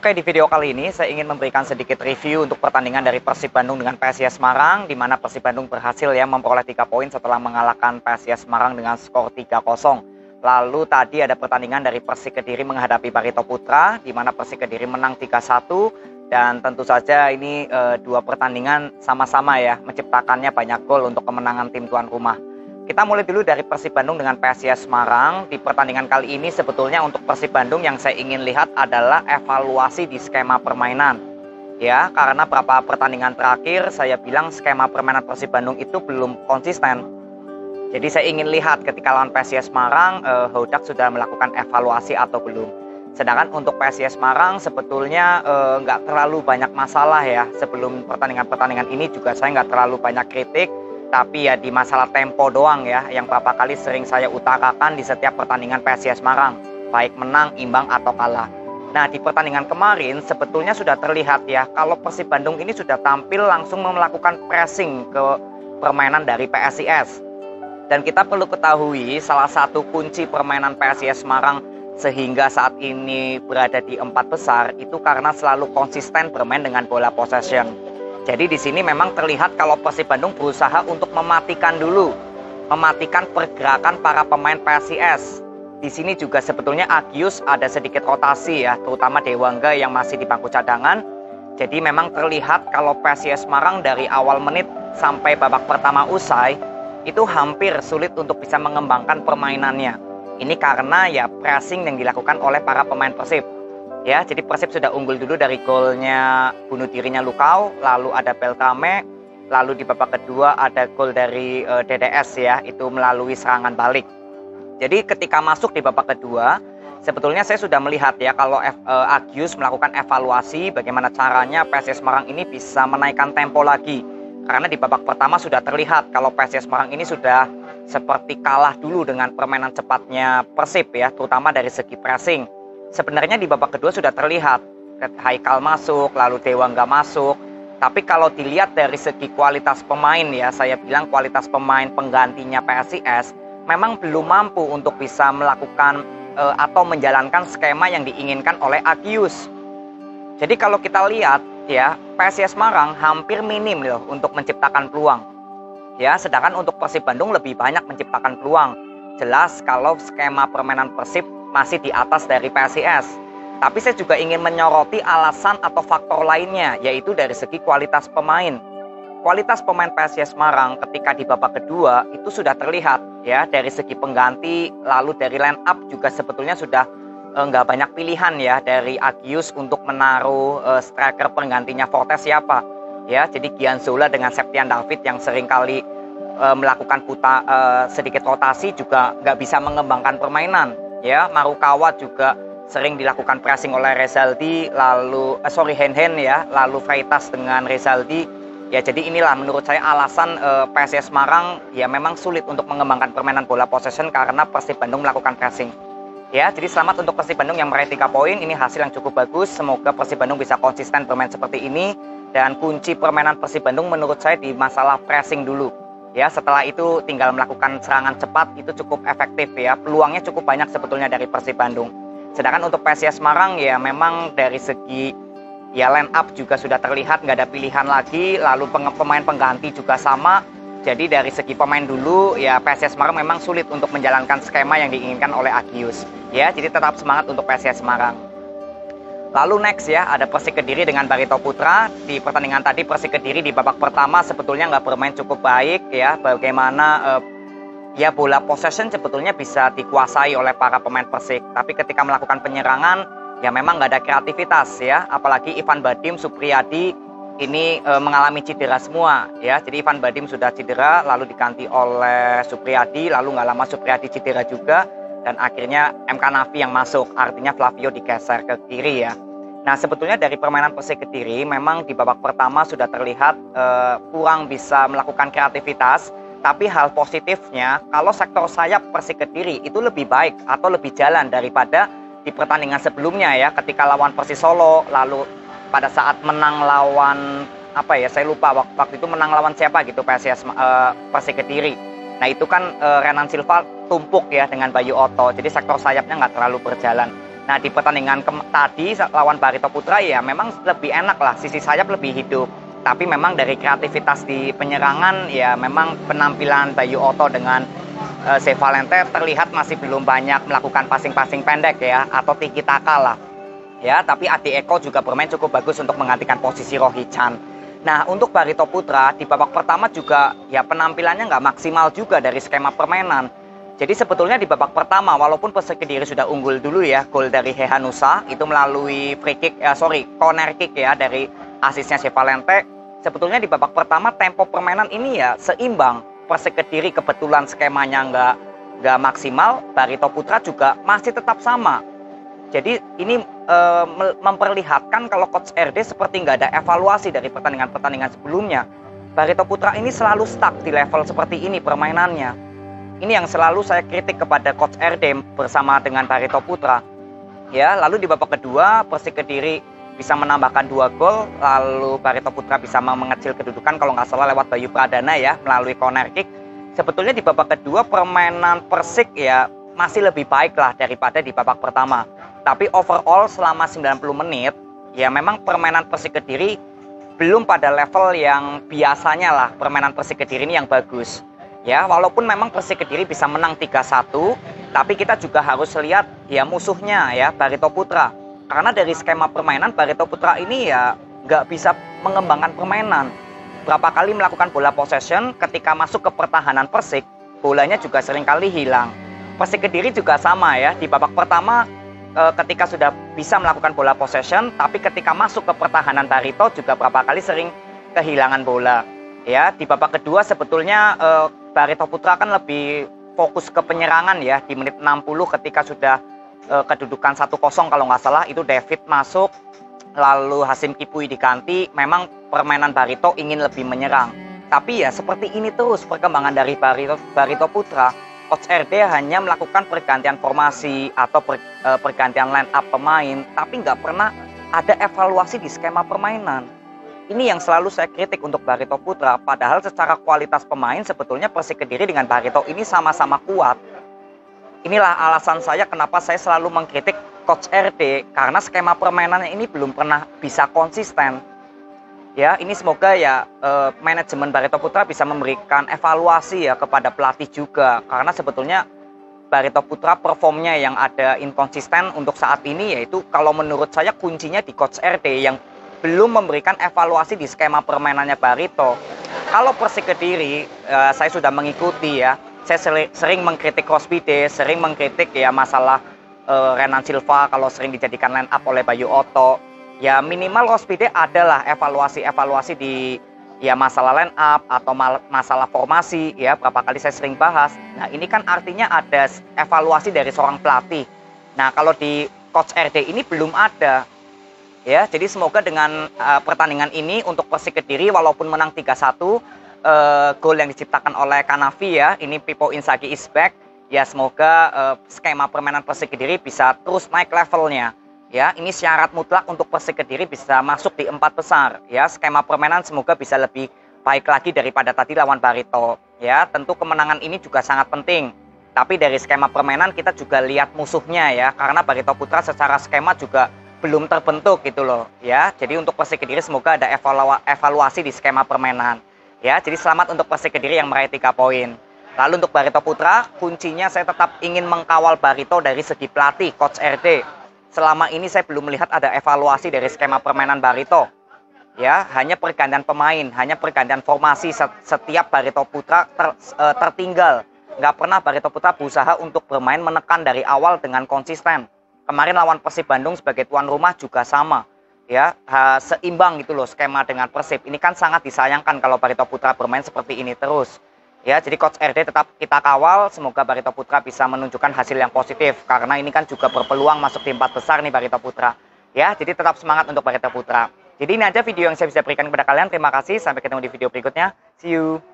Oke, di video kali ini saya ingin memberikan sedikit review untuk pertandingan dari Persib Bandung dengan PSIS Semarang, di mana Persib Bandung berhasil ya memperoleh 3 poin setelah mengalahkan PSIS Semarang dengan skor 3-0. Lalu tadi ada pertandingan dari Persik Kediri menghadapi Barito Putra, di mana Persik Kediri menang 3-1, dan tentu saja ini dua pertandingan sama-sama ya menciptakannya banyak gol untuk kemenangan tim tuan rumah. Kita mulai dulu dari Persib Bandung dengan PSIS Semarang. Di pertandingan kali ini sebetulnya untuk Persib Bandung yang saya ingin lihat adalah evaluasi di skema permainan. Ya, karena beberapa pertandingan terakhir saya bilang skema permainan Persib Bandung itu belum konsisten. Jadi saya ingin lihat ketika lawan PSIS Semarang, Hodak sudah melakukan evaluasi atau belum. Sedangkan untuk PSIS Semarang sebetulnya nggak terlalu banyak masalah ya. Sebelum pertandingan-pertandingan ini juga saya nggak terlalu banyak kritik. Tapi ya di masalah tempo doang ya, yang beberapa kali sering saya utarakan di setiap pertandingan PSIS Semarang, baik menang, imbang, atau kalah. Nah, di pertandingan kemarin sebetulnya sudah terlihat ya, kalau Persib Bandung ini sudah tampil langsung melakukan pressing ke permainan dari PSIS. Dan kita perlu ketahui salah satu kunci permainan PSIS Semarang sehingga saat ini berada di 4 besar itu karena selalu konsisten bermain dengan bola possession. Jadi di sini memang terlihat kalau Persib Bandung berusaha untuk mematikan pergerakan para pemain PSIS. Di sini juga sebetulnya Agius ada sedikit rotasi ya, terutama Dewangga yang masih di bangku cadangan. Jadi memang terlihat kalau PSIS Semarang dari awal menit sampai babak pertama usai itu hampir sulit untuk bisa mengembangkan permainannya. Ini karena ya pressing yang dilakukan oleh para pemain Persib. Ya, jadi Persib sudah unggul dulu dari golnya bunuh dirinya Lukau, lalu ada Beltrame, lalu di babak kedua ada gol dari DDS ya, itu melalui serangan balik. Jadi ketika masuk di babak kedua, sebetulnya saya sudah melihat ya kalau Agius melakukan evaluasi bagaimana caranya PSIS Semarang ini bisa menaikkan tempo lagi. Karena di babak pertama sudah terlihat kalau PSIS Semarang ini sudah seperti kalah dulu dengan permainan cepatnya Persib ya, terutama dari segi pressing. Sebenarnya di babak kedua sudah terlihat Haikal masuk, lalu Dewangga masuk. Tapi kalau dilihat dari segi kualitas pemain ya, saya bilang kualitas pemain penggantinya PSIS memang belum mampu untuk bisa melakukan atau menjalankan skema yang diinginkan oleh Agius. Jadi kalau kita lihat ya, PSIS Semarang hampir minim loh untuk menciptakan peluang. Ya, sedangkan untuk Persib Bandung lebih banyak menciptakan peluang. Jelas kalau skema permainan Persib masih di atas dari PSIS. Tapi saya juga ingin menyoroti alasan atau faktor lainnya, yaitu dari segi kualitas pemain. Kualitas pemain PSIS Semarang ketika di babak kedua itu sudah terlihat ya, dari segi pengganti, lalu dari line up juga sebetulnya sudah nggak banyak pilihan ya dari Agius untuk menaruh striker penggantinya Fortes siapa. Ya, jadi Gian Zola dengan Septian David yang seringkali melakukan sedikit rotasi juga nggak bisa mengembangkan permainan. Ya, Marukawa juga sering dilakukan pressing oleh Rezaldi, lalu Hen ya, lalu Freitas dengan Rezaldi. Ya, jadi inilah menurut saya alasan PSIS Semarang ya memang sulit untuk mengembangkan permainan bola possession karena Persib Bandung melakukan pressing. Ya, jadi selamat untuk Persib Bandung yang meraih 3 poin. Ini hasil yang cukup bagus. Semoga Persib Bandung bisa konsisten bermain seperti ini, dan kunci permainan Persib Bandung menurut saya di masalah pressing dulu. Ya, setelah itu tinggal melakukan serangan cepat, itu cukup efektif ya. Peluangnya cukup banyak sebetulnya dari Persib Bandung. Sedangkan untuk PSIS Semarang ya memang dari segi ya line up juga sudah terlihat nggak ada pilihan lagi. Lalu pemain pengganti juga sama. Jadi dari segi pemain dulu ya PSIS Semarang memang sulit untuk menjalankan skema yang diinginkan oleh Agius. Ya, jadi tetap semangat untuk PSIS Semarang. Lalu next ya, ada Persik Kediri dengan Barito Putra. Di pertandingan tadi Persik Kediri di babak pertama sebetulnya nggak bermain cukup baik ya. Bagaimana ya bola possession sebetulnya bisa dikuasai oleh para pemain Persik. Tapi ketika melakukan penyerangan ya memang nggak ada kreativitas ya. Apalagi Ivan Badim, Supriyadi ini mengalami cedera semua ya. Jadi Ivan Badim sudah cedera lalu diganti oleh Supriyadi, lalu nggak lama Supriyadi cedera juga. Dan akhirnya MK Nafi yang masuk, artinya Flavio digeser ke kiri ya. Nah, sebetulnya dari permainan Persik Kediri memang di babak pertama sudah terlihat kurang bisa melakukan kreativitas. Tapi hal positifnya kalau sektor sayap Persik Kediri itu lebih baik atau lebih jalan daripada di pertandingan sebelumnya ya. Ketika lawan Persis Solo, lalu pada saat menang lawan saya lupa waktu itu menang lawan siapa gitu Persik Kediri. Nah itu kan Renan Silva tumpuk ya dengan Bayu Otto, jadi sektor sayapnya nggak terlalu berjalan. Nah, di pertandingan tadi lawan Barito Putra ya memang lebih enak lah, sisi sayap lebih hidup. Tapi memang dari kreativitas di penyerangan ya memang penampilan Bayu Otto dengan Zevalente terlihat masih belum banyak melakukan passing-passing pendek ya atau tiki taka lah. Ya, tapi Adi Eko juga bermain cukup bagus untuk menggantikan posisi Rohi Chan. Nah, untuk Barito Putra di babak pertama juga ya penampilannya nggak maksimal juga dari skema permainan. Jadi sebetulnya di babak pertama walaupun Persik Kediri sudah unggul dulu ya, gol dari Hehanusa itu melalui corner kick ya dari asisnya Zevalente. Sebetulnya di babak pertama tempo permainan ini ya seimbang. Persik Kediri kebetulan skemanya nggak maksimal, Barito Putra juga masih tetap sama. Jadi ini memperlihatkan kalau Coach RD seperti nggak ada evaluasi dari pertandingan-pertandingan sebelumnya. Barito Putra ini selalu stuck di level seperti ini permainannya. Ini yang selalu saya kritik kepada Coach RD bersama dengan Barito Putra. Ya, lalu di babak kedua Persik Kediri bisa menambahkan 2 gol, lalu Barito Putra bisa mengecil kedudukan kalau nggak salah lewat Bayu Pradana ya melalui corner kick. Sebetulnya di babak kedua permainan Persik ya masih lebih baik lah daripada di babak pertama. Tapi overall selama 90 menit ya memang permainan Persik Kediri belum pada level yang biasanya lah permainan Persik Kediri ini yang bagus. Ya, walaupun memang Persik Kediri bisa menang 3-1, tapi kita juga harus lihat ya musuhnya ya Barito Putra. Karena dari skema permainan Barito Putra ini ya nggak bisa mengembangkan permainan. Berapa kali melakukan bola possession, ketika masuk ke pertahanan Persik, bolanya juga seringkali hilang. Persik Kediri juga sama ya, di babak pertama ketika sudah bisa melakukan bola possession, tapi ketika masuk ke pertahanan Barito juga berapa kali sering kehilangan bola. Ya, di babak kedua sebetulnya Barito Putra kan lebih fokus ke penyerangan ya di menit 60 ketika sudah kedudukan 1-0 kalau nggak salah itu David masuk lalu Hasim Kipui diganti. Memang permainan Barito ingin lebih menyerang, tapi ya seperti ini terus perkembangan dari Barito Putra. Coach RD hanya melakukan pergantian formasi atau pergantian line up pemain, tapi nggak pernah ada evaluasi di skema permainan. Ini yang selalu saya kritik untuk Barito Putra, padahal secara kualitas pemain sebetulnya Persik Kediri dengan Barito ini sama-sama kuat. Inilah alasan saya kenapa saya selalu mengkritik Coach RD, karena skema permainannya ini belum pernah bisa konsisten. Ya, ini semoga ya manajemen Barito Putra bisa memberikan evaluasi ya kepada pelatih juga, karena sebetulnya Barito Putra performnya yang ada inkonsisten untuk saat ini, yaitu kalau menurut saya kuncinya di Coach RD yang belum memberikan evaluasi di skema permainannya Barito. Kalau Persik Kediri, saya sudah mengikuti ya. Saya sering mengkritik Rospide, sering mengkritik ya masalah Renan Silva kalau sering dijadikan line up oleh Bayu Otto. Ya minimal Rospide adalah evaluasi di ya masalah line up atau masalah formasi ya. Berapa kali saya sering bahas. Nah ini kan artinya ada evaluasi dari seorang pelatih. Nah kalau di Coach RD ini belum ada. Ya, jadi semoga dengan pertandingan ini untuk Persik Kediri walaupun menang 3-1, gol yang diciptakan oleh Kanavi ya, ini Pipo Inzaghi is back. Ya, semoga skema permainan Persik Kediri bisa terus naik levelnya. Ya, ini syarat mutlak untuk Persik Kediri bisa masuk di 4 besar. Ya, skema permainan semoga bisa lebih baik lagi daripada tadi lawan Barito. Ya, tentu kemenangan ini juga sangat penting. Tapi dari skema permainan kita juga lihat musuhnya ya, karena Barito Putra secara skema juga belum terbentuk gitu loh ya. Jadi untuk Persik Kediri semoga ada evaluasi di skema permainan ya. Jadi selamat untuk Persik Kediri yang meraih 3 poin. Lalu untuk Barito Putra, kuncinya saya tetap ingin mengkawal Barito dari segi pelatih Coach RD. Selama ini saya belum melihat ada evaluasi dari skema permainan Barito ya. Hanya pergantian pemain, hanya pergantian formasi setiap Barito Putra tertinggal. Nggak pernah Barito Putra berusaha untuk bermain menekan dari awal dengan konsisten. Kemarin lawan Persib Bandung sebagai tuan rumah juga sama ya, seimbang gitu loh skema dengan Persib. Ini kan sangat disayangkan kalau Barito Putra bermain seperti ini terus ya. Jadi Coach RD tetap kita kawal, semoga Barito Putra bisa menunjukkan hasil yang positif, karena ini kan juga berpeluang masuk di 4 besar nih Barito Putra ya. Jadi tetap semangat untuk Barito Putra. Jadi ini aja video yang saya bisa berikan kepada kalian. Terima kasih, sampai ketemu di video berikutnya. See you.